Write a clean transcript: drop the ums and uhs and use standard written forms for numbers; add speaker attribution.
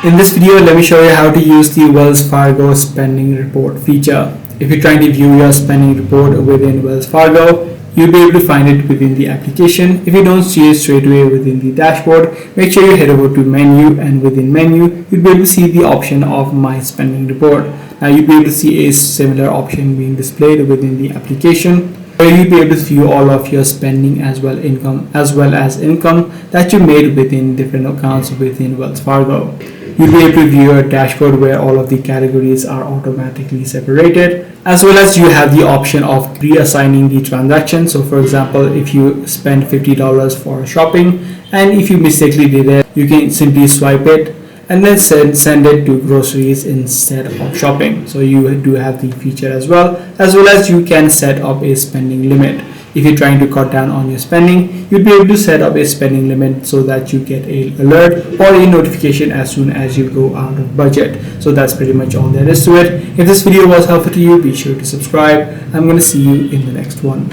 Speaker 1: In this video, let me show you how to use the Wells Fargo spending report feature. If you're trying to view your spending report within Wells Fargo, you'll be able to find it within the application. If you don't see it straight away within the dashboard, make sure you head over to menu, and within menu, you'll be able to see the option of my spending report. Now you'll be able to see a similar option being displayed within the application, where you'll be able to view all of your spending as well as income that you made within different accounts within Wells Fargo. You'll be able to view a dashboard where all of the categories are automatically separated, as well as you have the option of reassigning the transaction. So for example, if you spend $50 for shopping and if you mistakenly did it, you can simply swipe it and then send it to groceries instead of shopping. So you do have the feature as well as you can set up a spending limit. If you're trying to cut down on your spending, you'll be able to set up a spending limit so that you get an alert or a notification as soon as you go out of budget. So that's pretty much all there is to it. If this video was helpful to you, be sure to subscribe. I'm going to see you in the next one.